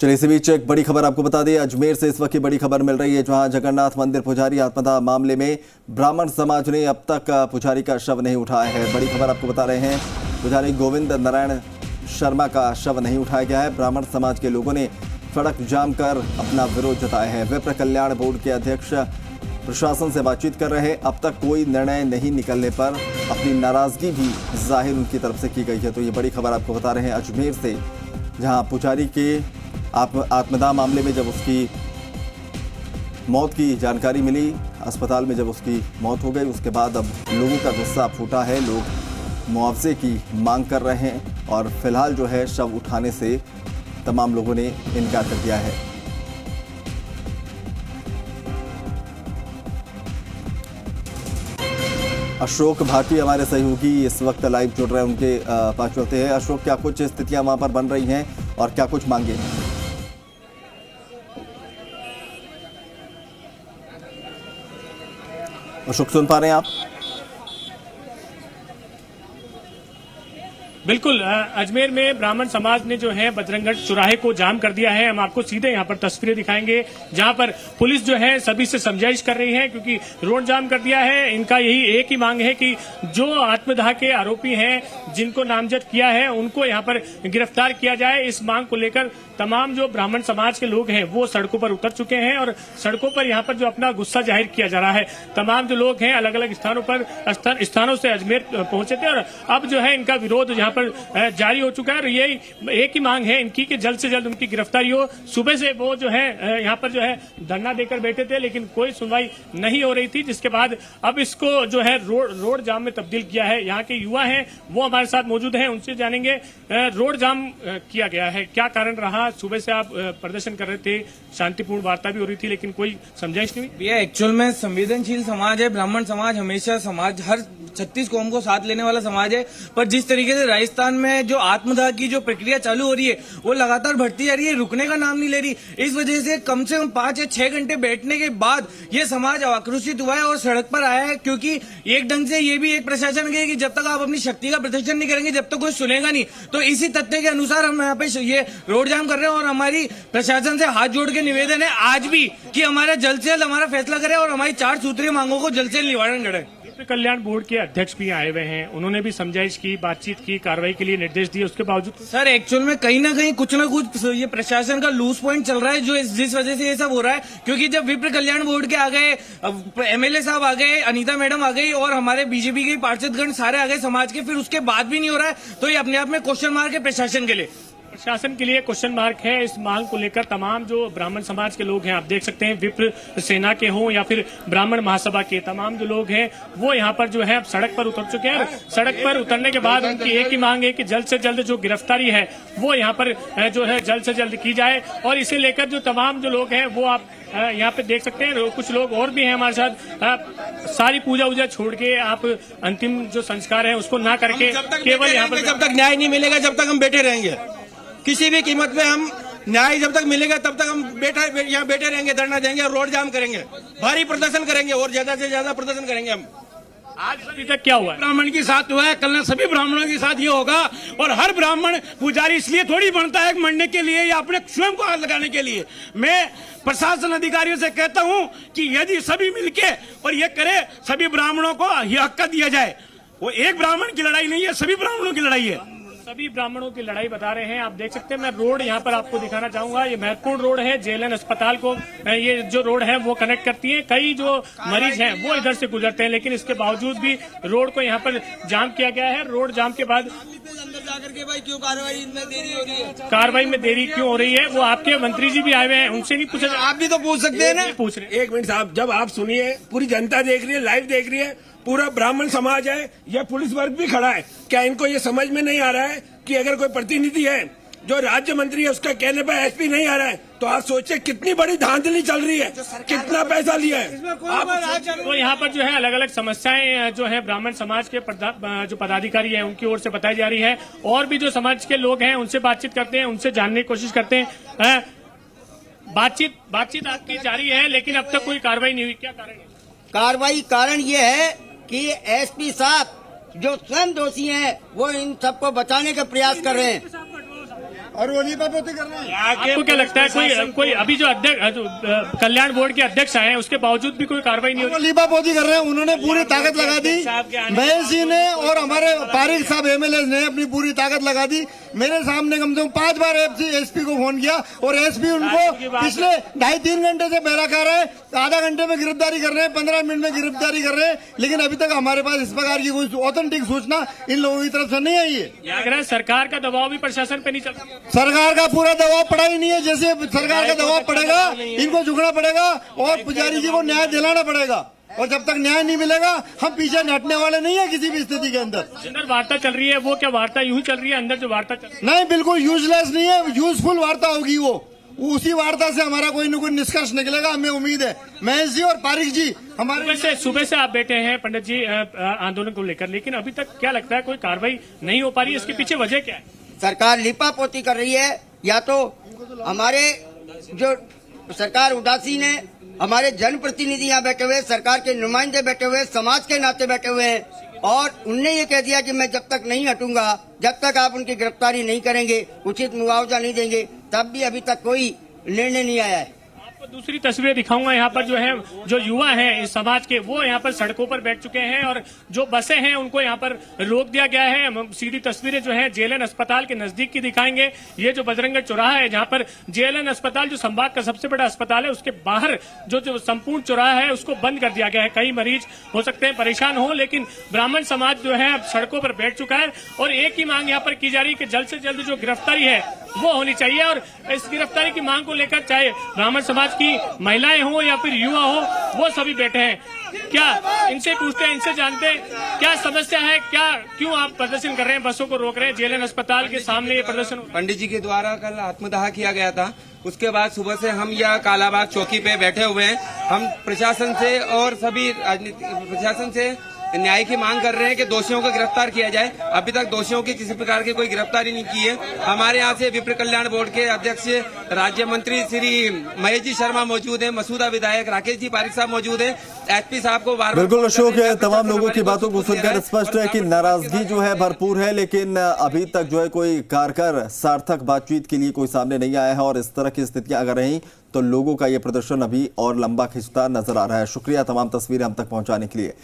चलिए इसी बीच एक बड़ी खबर आपको बता दें। अजमेर से इस वक्त की बड़ी खबर मिल रही है, जहां जगन्नाथ मंदिर पुजारी आत्मदाह मामले में ब्राह्मण समाज ने अब तक पुजारी का शव नहीं उठाया है। बड़ी खबर आपको बता रहे हैं, पुजारी गोविंद नारायण शर्मा का शव नहीं उठाया गया है। ब्राह्मण समाज के लोगों ने सड़क जाम कर अपना विरोध जताया है। विप्र कल्याण बोर्ड के अध्यक्ष प्रशासन से बातचीत कर रहे हैं। अब तक कोई निर्णय नहीं निकलने पर अपनी नाराजगी भी जाहिर उनकी तरफ से की गई है। तो ये बड़ी खबर आपको बता रहे हैं अजमेर से, जहां पुजारी के आत्मदाह मामले में जब उसकी मौत की जानकारी मिली, अस्पताल में जब उसकी मौत हो गई, उसके बाद अब लोगों का गुस्सा फूटा है। लोग मुआवजे की मांग कर रहे हैं और फिलहाल जो है शव उठाने से तमाम लोगों ने इनकार कर दिया है। अशोक भाटी हमारे सहयोगी इस वक्त लाइव जुड़ रहे हैं, उनके पास चलते हैं। अशोक, क्या कुछ स्थितियां वहां पर बन रही हैं और क्या कुछ मांगे? अशोक, सुन पा रहे हैं आप? बिल्कुल, अजमेर में ब्राह्मण समाज ने जो है बजरंगगढ़ चौराहे को जाम कर दिया है। हम आपको सीधे यहाँ पर तस्वीरें दिखाएंगे, जहाँ पर पुलिस जो है सभी से समझाइश कर रही है, क्योंकि रोड जाम कर दिया है। इनका यही एक ही मांग है कि जो आत्मदाह के आरोपी हैं, जिनको नामजद किया है, उनको यहाँ पर गिरफ्तार किया जाए। इस मांग को लेकर तमाम जो ब्राह्मण समाज के लोग हैं वो सड़कों पर उतर चुके हैं और सड़कों पर यहाँ पर जो अपना गुस्सा जाहिर किया जा रहा है। तमाम जो लोग हैं अलग अलग स्थानों से अजमेर पहुंचे थे और अब जो है इनका विरोध यहाँ पर जारी हो चुका है। और यही एक ही मांग है इनकी कि जल्द से जल्द उनकी गिरफ्तारी हो। सुबह से वो जो है यहाँ पर जो है धरना देकर बैठे थे, लेकिन कोई सुनवाई नहीं हो रही थी, जिसके बाद अब इसको जो है रोड जाम में तब्दील किया है। यहाँ के युवा हैं वो हमारे साथ मौजूद हैं, उनसे जानेंगे रोड जाम किया गया है, क्या कारण रहा। सुबह से आप प्रदर्शन कर रहे थे, शांतिपूर्ण वार्ता भी हो रही थी, लेकिन कोई समझाइश नहीं हुई। भैया एक्चुअल में संवेदनशील समाज है ब्राह्मण समाज, हमेशा समाज हर 36 कौम को साथ लेने वाला समाज है। पर जिस तरीके से राजस्थान में जो आत्मदाह की जो प्रक्रिया चालू हो रही है वो लगातार बढ़ती जा रही है, रुकने का नाम नहीं ले रही। इस वजह से कम 5 या 6 घंटे बैठने के बाद ये समाज आक्रोशित हुआ है और सड़क पर आया है, क्योंकि एक ढंग से ये भी एक प्रशासन है कि जब तक आप अपनी शक्ति का प्रदर्शन नहीं करेंगे, जब तक कोई सुनेगा नहीं। तो इसी तथ्य के अनुसार हम यहाँ पे ये रोड जाम कर रहे हैं और हमारी प्रशासन से हाथ जोड़ के निवेदन है आज भी कि हमारा जल्द से जल्द हमारा फैसला करे और हमारी 4 सूत्रीय मांगों को जल्द से जल्द निवारण करे। कल्याण बोर्ड के अध्यक्ष भी आए हुए हैं, उन्होंने भी समझाइश की, बातचीत की, कार्रवाई के लिए निर्देश दिए। उसके बावजूद सर एक्चुअल में कहीं ना कहीं कुछ ना कुछ ये प्रशासन का लूज पॉइंट चल रहा है, जो जिस वजह से ये सब हो रहा है। क्योंकि जब विप्र कल्याण बोर्ड के आ गए, एमएलए साहब आ गए, अनीता मैडम आ गई और हमारे बीजेपी के पार्षदगण सारे आ गए समाज के, फिर उसके बाद भी नहीं हो रहा है, तो ये अपने आप में क्वेश्चन मार्क है प्रशासन के लिए। प्रशासन के लिए क्वेश्चन मार्क है। इस मांग को लेकर तमाम जो ब्राह्मण समाज के लोग हैं, आप देख सकते हैं, विप्र सेना के हों या फिर ब्राह्मण महासभा के तमाम जो लोग हैं वो यहाँ पर जो है सड़क पर उतर चुके हैं। सड़क पर उतरने के बाद उनकी एक ही मांग है कि जल्द से जल्द जो गिरफ्तारी है वो यहाँ पर जो है जल्द से जल्द की जाए। और इसे लेकर जो तमाम जो लोग हैं वो आप यहाँ पे देख सकते हैं, कुछ लोग और भी हैं हमारे साथ। सारी पूजा वूजा छोड़ के आप अंतिम जो संस्कार है उसको ना करके केवल यहाँ पर, जब तक न्याय नहीं मिलेगा जब तक हम बैठे रहेंगे, किसी भी कीमत पे हम न्याय जब तक मिलेगा तब तक हम यहाँ बैठे रहेंगे, धरना देंगे और रोड जाम करेंगे, भारी प्रदर्शन करेंगे और ज्यादा से ज्यादा प्रदर्शन करेंगे। हम आज अभी तक क्या हुआ है? ब्राह्मण के साथ हुआ है, कल ना सभी ब्राह्मणों के साथ ये होगा। और हर ब्राह्मण पुजारी इसलिए थोड़ी बनता है मरने के लिए या अपने स्वयं को हाथ लगाने के लिए। मैं प्रशासन अधिकारियों से कहता हूं कि यदि सभी मिलके और ये करे, सभी ब्राह्मणों को ये हक दिया जाए। वो एक ब्राह्मण की लड़ाई नहीं है, सभी ब्राह्मणों की लड़ाई है। सभी ब्राह्मणों की लड़ाई बता रहे हैं। आप देख सकते हैं, मैं रोड यहाँ पर आपको दिखाना चाहूंगा। ये महत्वपूर्ण रोड है, जेएलएन अस्पताल को ये जो रोड है वो कनेक्ट करती है। कई जो मरीज हैं वो इधर से गुजरते हैं, लेकिन इसके बावजूद भी रोड को यहाँ पर जाम किया गया है। रोड जाम के बाद अंदर जाकर के भाई क्यों कार्रवाई में देरी हो रही है, कार्रवाई में देरी क्यों हो रही है, वो आपके मंत्री जी भी आए हुए हैं, उनसे नहीं पूछा? आप भी तो पूछ सकते हैं ना। पूछ रहे। एक मिनट साहब, जब आप सुनिए, पूरी जनता देख रही है, लाइव देख रही है, पूरा ब्राह्मण समाज है, यह पुलिस वर्ग भी खड़ा है। क्या इनको ये समझ में नहीं आ रहा है कि अगर कोई प्रतिनिधि है जो राज्य मंत्री है उसका कहने पर एसपी नहीं आ रहा है, तो आप सोचिए कितनी बड़ी धांधली चल रही है, कितना पैसा लिया है। तो यहाँ पर जो है अलग अलग समस्याएं जो है ब्राह्मण समाज के जो पदाधिकारी हैं उनकी ओर से बताई जा रही है। और भी जो समाज के लोग हैं उनसे बातचीत करते हैं, उनसे जानने की कोशिश करते हैं। बातचीत आपकी जारी है, लेकिन अब तक कोई कार्रवाई नहीं हुई, क्या कारण है? कार्रवाई कारण ये है कि एसपी साहब जो स्वयं दोषी हैं वो इन सबको बचाने का प्रयास कर रहे हैं और वो लीपापोती कर रहे हैं। आपको क्या लगता है कोई अभी जो अध्यक्ष कल्याण बोर्ड के अध्यक्ष आए हैं उसके बावजूद भी कोई कार्रवाई नहीं हो? लीपापोती कर रहे हैं, उन्होंने पूरी ताकत लगा दी। महेश जी ने और हमारे पारिक साहब एमएलए ने अपनी पूरी ताकत लगा दी। मेरे सामने कम से कम 5 बार एसपी को फोन किया और एसपी उनको पिछले 2.5-3 घंटे से बहरा कर रहे हैं। आधा घंटे में गिरफ्तारी कर रहे हैं, 15 मिनट में गिरफ्तारी कर रहे हैं, लेकिन अभी तक हमारे पास इस प्रकार की कोई ऑथेंटिक सूचना इन लोगों की तरफ से नहीं आई है। लग रहा है सरकार का दबाव भी प्रशासन पे नहीं चल रहा। सरकार का पूरा दबाव पड़ा ही नहीं है। जैसे सरकार का दबाव पड़ेगा इनको झुकना पड़ेगा और पुजारी जी को न्याय दिलाना पड़ेगा, और जब तक न्याय नहीं मिलेगा हम पीछे हटने वाले नहीं है किसी भी स्थिति के अंदर। अंदर वार्ता चल रही है, वो क्या वार्ता यूं ही चल रही है? अंदर जो वार्ता चल रही है नहीं, बिल्कुल यूजलेस नहीं है, यूजफुल वार्ता होगी। वो उसी वार्ता से हमारा कोई न कोई निष्कर्ष निकलेगा, हमें उम्मीद है। महेश जी और पारिक जी हमारे सुबह से आप बैठे हैं पंडित जी आंदोलन को लेकर, लेकिन अभी तक क्या लगता है कोई कार्रवाई नहीं हो पा रही है? इसके पीछे वजह क्या है? सरकार लिपापोती कर रही है, या तो हमारे जो सरकार उदासीन है, हमारे जनप्रतिनिधि यहाँ बैठे हुए, सरकार के नुमाइंदे बैठे हुए, समाज के नाते बैठे हुए हैं, और उनने ये कह दिया कि मैं जब तक नहीं हटूंगा, जब तक आप उनकी गिरफ्तारी नहीं करेंगे, उचित मुआवजा नहीं देंगे, तब भी अभी तक कोई निर्णय नहीं आया है। आपको दूसरी तस्वीरें दिखाऊंगा। यहाँ पर जो युवा हैं इस समाज के, वो यहाँ पर सड़कों पर बैठ चुके हैं और जो बसें हैं उनको यहाँ पर रोक दिया गया है। हम सीधी तस्वीरें जो है जेएलएन अस्पताल के नजदीक की दिखाएंगे। ये जो बजरंगगढ़ चौराहा है, जहाँ पर जेएलएन अस्पताल जो संभाग का सबसे बड़ा अस्पताल है, उसके बाहर जो संपूर्ण चौराहा है उसको बंद कर दिया गया है। कई मरीज हो सकते हैं परेशान हो, लेकिन ब्राह्मण समाज जो है अब सड़कों पर बैठ चुका है और एक ही मांग यहाँ पर की जा रही है कि जल्द से जल्द जो गिरफ्तारी है वो होनी चाहिए। और इस गिरफ्तारी की मांग को लेकर चाहे ब्राह्मण समाज की महिलाएं हो या फिर युवा हो, वो सभी बैठे हैं। क्या इनसे पूछते हैं, इनसे जानते हैं क्या समस्या है, क्यों आप प्रदर्शन कर रहे हैं, बसों को रोक रहे हैं? जेएलएन अस्पताल के सामने ये प्रदर्शन पंडित जी के द्वारा कल आत्मदाह किया गया था। उसके बाद सुबह से हम यह कालाबाग चौकी पे बैठे हुए हैं। हम प्रशासन से और सभी प्रशासन से न्याय की मांग कर रहे हैं कि दोषियों को गिरफ्तार किया जाए। अभी तक दोषियों की किसी प्रकार की कोई गिरफ्तारी नहीं की है। हमारे यहाँ से विप्र कल्याण बोर्ड के अध्यक्ष राज्य मंत्री श्री महेश जी शर्मा मौजूद है, मसूदा विधायक राकेश जी पारिक साहब मौजूद है, एसपी साहब को बार बिल्कुल अशोक है। तमाम लोगों की बातों को सुनकर स्पष्ट है कि नाराजगी जो है भरपूर है, लेकिन अभी तक जो है कोई कारगर सार्थक बातचीत के लिए कोई सामने नहीं आया है। और इस तरह की स्थितियां अगर रही तो लोगों का ये प्रदर्शन अभी और लंबा खिंचता नजर आ रहा है। शुक्रिया तमाम तस्वीरें हम तक पहुंचाने के लिए।